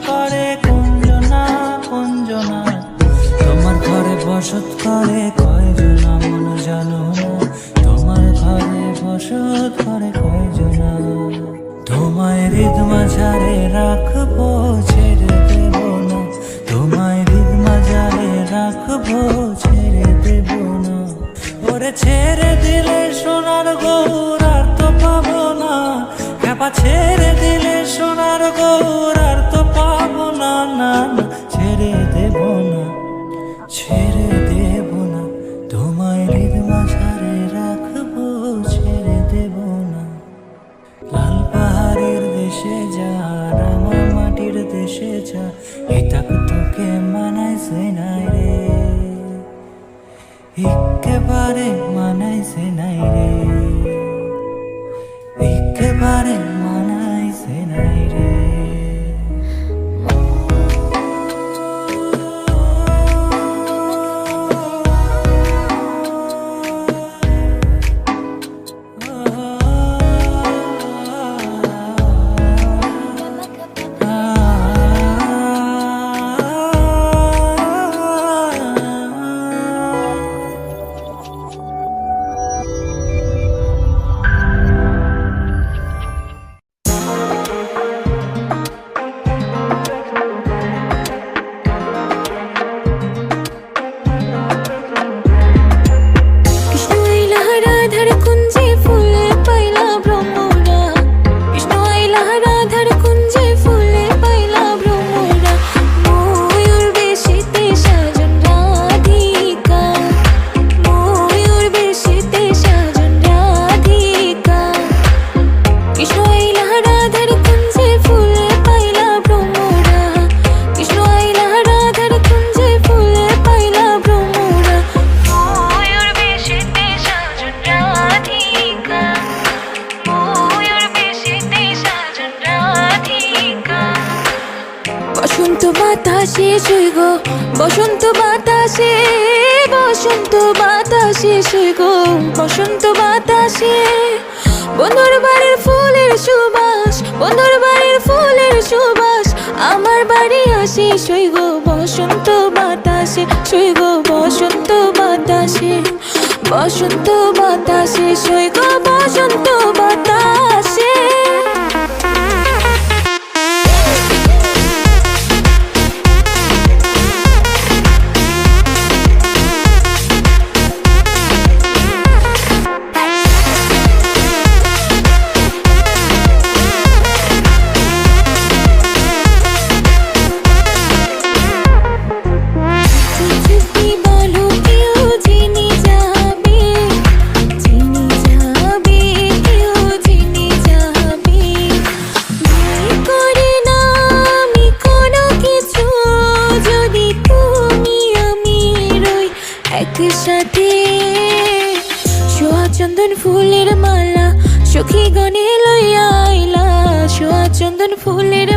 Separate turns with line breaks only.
করে কুঞ্জনা কুঞ্জনা, তোমার ঘরে বসত করে কয়জনা মন জানো না, তোমার ঘরে বসত করে কয়জনা। তোমায় হৃদ মাঝারে রাখবো ছেড়ে দেব না, তোমায় হৃদ মাঝারে রাখবো ছেড়ে দেব না। ওরে ছেড়ে দিলে সোনার গৌর আর তো পাবো না, খেপা ছেড়ে দিলে সোনার গৌর আর তো পাবো না। না না ছেড়ে দেব না, ছেড়ে দেব না, তোমায় হৃদ মাঝারে রাখবো ছেড়ে দেব না। লাল পাহাড়ের দেশে যা রাঙা মাটির দেশে যা, এটাক তোকে মানাইছে নাই রে, একেবারে মানাইছে নাই রে, একেবারে মানাইছে নাই রে।
বসন্ত বাতাসে শুই গো, বসন্ত বাতাসে, বসন্ত বাতাসে শুই গো, বসন্ত বাতাসে। বন্ধুর বাড়ির ফুলের সুবাস, বন্ধুর বাড়ির ফুলের সুবাস, আমার বাড়ি আসে শুই গো বসন্ত বাতাসে, শুই গো বসন্ত বাতাসে, বসন্ত বাতাসে শুই গো বসন্ত বাতাসে। একসাথে সোয়া চন্দন ফুলের মালা, সখী গনে লইয়া আইলা, সোয়া চন্দন ফুলের